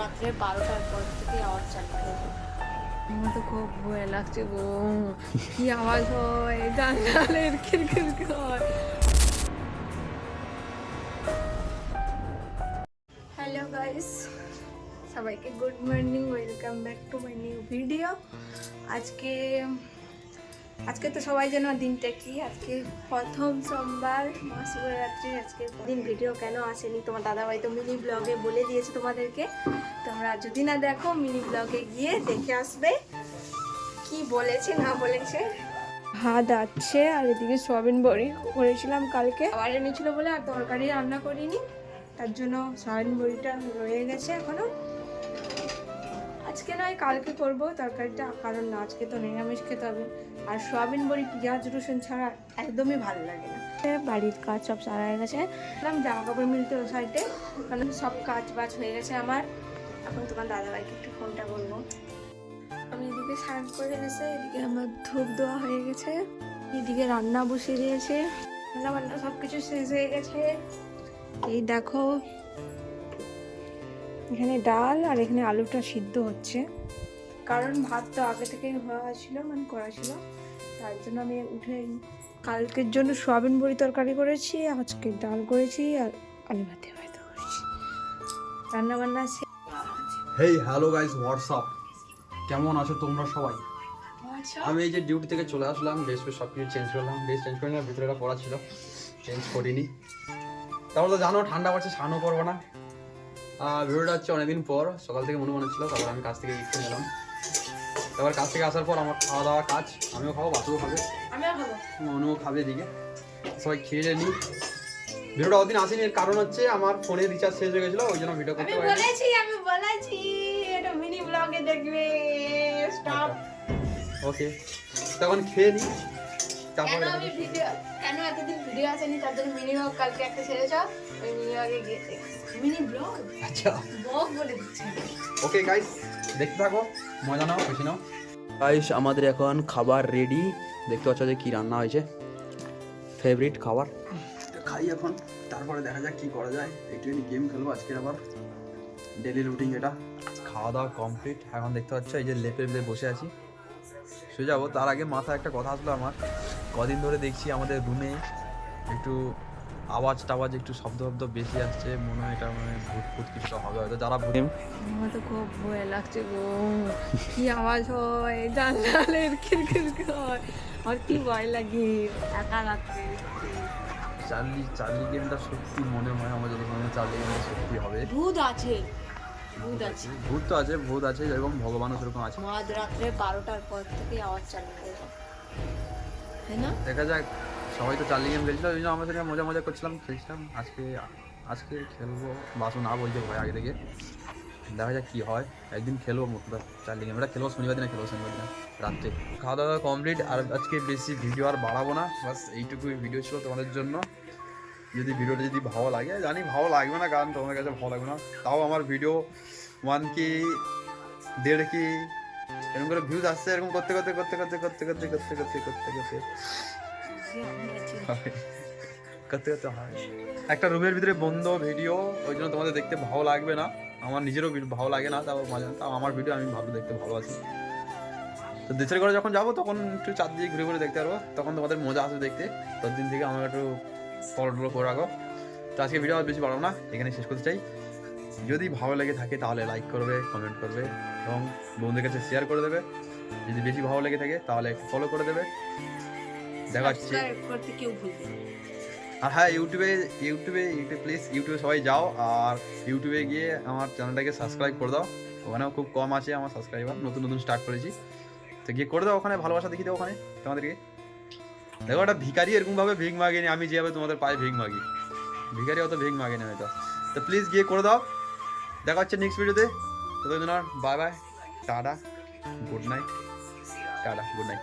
রাত্রে 12টার পর থেকে আওয়াজ চালু হয়েছে। আমার তো খুব ভয় লাগছে গো, কি আওয়াজ হয়, জানলার খিড়কির হয়। হ্যালো গাইস, সবাইকে good morning, welcome back to my new video. আজকে তো সবাই জানো দিনটা কি, আজকে প্রথম সোমবার, মহাশিবরাত্রি। আজকে দিন ভিডিও কেন আসেনি তোমার দাদাভাই তো মিনি ব্লগে বলে দিয়েছে তোমাদেরকে। তোমরা যদি না দেখো মিনি ব্লগে গিয়ে দেখে আসবে কি বলেছে না বলেছে। ভাত আছে আর এদিকে সয়াবিন বড়ি করেছিলাম কালকে, আবার এনেছিল বলে আর তরকারি রান্না করিনি, তার জন্য সয়াবিন বড়িটা রয়ে গেছে এখনো। আজকে নয় কালকে করবো তরকারিটা, কারণ না আজকে তো নিরামিষ খেতে হবে। আর সয়াবিন বড়ি পেঁয়াজ রসুন ছাড়া একদমই ভালো লাগে না। বাড়ির কাজ সব সারা হয়ে গেছে, জামা কাপড় মিলতে ওই সাইডে, কারণ সব কাজ বাজ হয়ে গেছে আমার। এখন তোমার দাদাভাইকে একটু ফোনটা বলবো। আমি এদিকে স্নান করে এসে, এদিকে আমার ধূপ দেওয়া হয়ে গেছে, এদিকে রান্না বসিয়ে দিয়েছে, রান্না বান্না সব কিছু শেষ হয়ে গেছে। এই দেখো এখানে ডাল আর এখানে আলুটা সিদ্ধ হচ্ছে, কারণ ভাত তো আগে থেকেই হওয়া ছিল, মানে করা ছিল, তার জন্য আমি উঠে কালকের জন্য সয়াবিন বড়ি তরকারি করেছি, আজকে ডাল করেছি আর আলু ভাতে হয়তো করেছি। রান্না বান্না আছে। হেই হ্যালো গাইস, হোয়াটসঅ্যাপ, কেমন আছো তোমরা সবাই? আমি এই যে ডিউটি থেকে চলে আসলাম, ড্রেস সব কিছু চেঞ্জ করলাম, ড্রেস চেঞ্জ করে না, ভিতরে একটা পড়া ছিল চেঞ্জ করিনি। তারপর তো জানো ঠান্ডা পড়ছে, স্নানও করবো না। ভিডিওটা হচ্ছে অনেকদিন পর, সকাল থেকে মনে ছিল, তারপর আমি কাজ থেকে গিফট নিলাম। তারপর কাজ থেকে আসার পর আমার খাওয়া দাওয়া কাজ, আমিও খাবো, বাসুও খাবে, মনুও খাবে, এদিকে সবাই খেয়ে নিই। ভিডিওটা ওদিন আসেনি, এর কারণ হচ্ছে আমার ফোনে রিচার্জ শেষ হয়ে গেছিল, ওই জন্য ভিডিও করতে পারিনি। আমি বলেছি এটা মিনি ব্লগে দেখবে। স্টপ। ওকে, তখন খেয়ে নিই, তারপরে আমি ভিডিও কেন এতদিন ভিডিও আসেনি, তার জন্য মিনি ব্লগ কালকে একটা ছেড়েছ, ওই মিনি ব্লগে গিয়েছে। মিনি ব্লগ, আচ্ছা ব্লগ বলে দিচ্ছি। ওকে গাইস, দেখতে থাকো, মজা নাও, খুশি নাও। গাইস আমাদের এখন খাবার রেডি, দেখতে পাচ্ছ যে কি রান্না হয়েছে, ফেভারিট খাবার। খাই এখন, তারপরে দেখা যাক কি করা যায়। একটুখানি গেম খেলবো আজকের, আবার ডেলি রুটিন এটা। খাওয়া দাওয়া কমপ্লিট, এখন দেখতে পাচ্ছ এই যে লেপের ভিতরে বসে আছি, শুয়ে যাবো। তার আগে মাথায় একটা কথা আসলো আমার, কদিন ধরে দেখছি আমাদের রুমে একটু আওয়াজ টাওয়াজ, একটু শব্দ বেশি আসছে, মনে হয় এটা মানে ভূত ফুট কিছু হবে হয়তো। যারা ভূত, আমার তো খুব ভয় লাগছে গো, কি আওয়াজ হয়, জানলার খিড়কির হয়, আর কি ভয় লাগে একা রাত্রে। চার্লি গেমটা সত্যি মনে হয় আমার যত সময় চার্লি গেমটা সত্যি হবে। ভূত আছে, ভূত আছে, ভূত তো আছে, ভূত আছে, এবং ভগবানও সেরকম আছে। রাত্রে 12টার পর থেকে আওয়াজ চালু হয়ে যায়, তাই না? দেখা যাক, সবাই তো চার্লি গেম খেলছিল, ওই জন্য আমরা সেটা মজা করছিলাম, খেলছিলাম। আজকে খেলবো, বাসু না বলতে ভয় আগে থেকে। দেখা যাক কি হয়, একদিন খেলবো চার্লি গেম, এটা খেলবো শনিবার দিনে, রাত্রে। খাওয়া দাওয়া কমপ্লিট, আর আজকে বেশি ভিডিও আর বাড়াবো না, বাস এইটুকুই ভিডিও ছিল তোমাদের জন্য। যদি ভিডিওটা যদি ভালো লাগে, জানি ভালো লাগবে না, কারণ তোমাদের কাছে ভালো লাগবে না, তাও আমার ভিডিও 1K 1.5K এরকম করে ভিউজ আসছে, এরকম করতে হয়। একটা রুমের ভিতরে বন্ধ ভিডিও, ওই জন্য তোমাদের দেখতে ভালো লাগবে না, আমার নিজেরও ভালো লাগে না, তাও আমার ভিডিও আমি ভালো দেখতে ভালোবাসি। তো দেশের ঘরে যখন যাবো তখন একটু চারদিকে ঘুরে দেখতে পারবো, তখন তোমাদের মজা আসবে দেখতে। ততদিন থেকে আমার একটু ফলো করে রাখো। তো আজকে ভিডিও আর বেশি বাড়াবো না, এখানে শেষ করতে চাই। যদি ভালো লেগে থাকে তাহলে লাইক করবে, কমেন্ট করবে, এবং বন্ধুদের কাছে শেয়ার করে দেবে। যদি বেশি ভালো লেগে থাকে তাহলে ফলো করে দেবে। দেখা হচ্ছে। আর হ্যাঁ, ইউটিউবে প্লিজ ইউটিউবে সবাই যাও, আর ইউটিউবে গিয়ে আমার চ্যানেলটাকে সাবস্ক্রাইব করে দাও। ওখানেও খুব কম আছে আমার সাবস্ক্রাইবার, নতুন স্টার্ট করেছি, তো গিয়ে করে দাও, ওখানে ভালোবাসা দেখি দাও ওখানে তোমাদেরকে। দেখো, একটা ভিখারি এরকমভাবে ভিক মাগেনি, আমি যেভাবে তোমাদের পায়ে ভিক মাগি, ভিখারি অত ভিক মাগেনি হয়তো। তো প্লিজ গিয়ে করে দাও। দেখা হচ্ছে নেক্সট ভিডিওতে, ততদিন bye bye, tata, good night, tata, good night.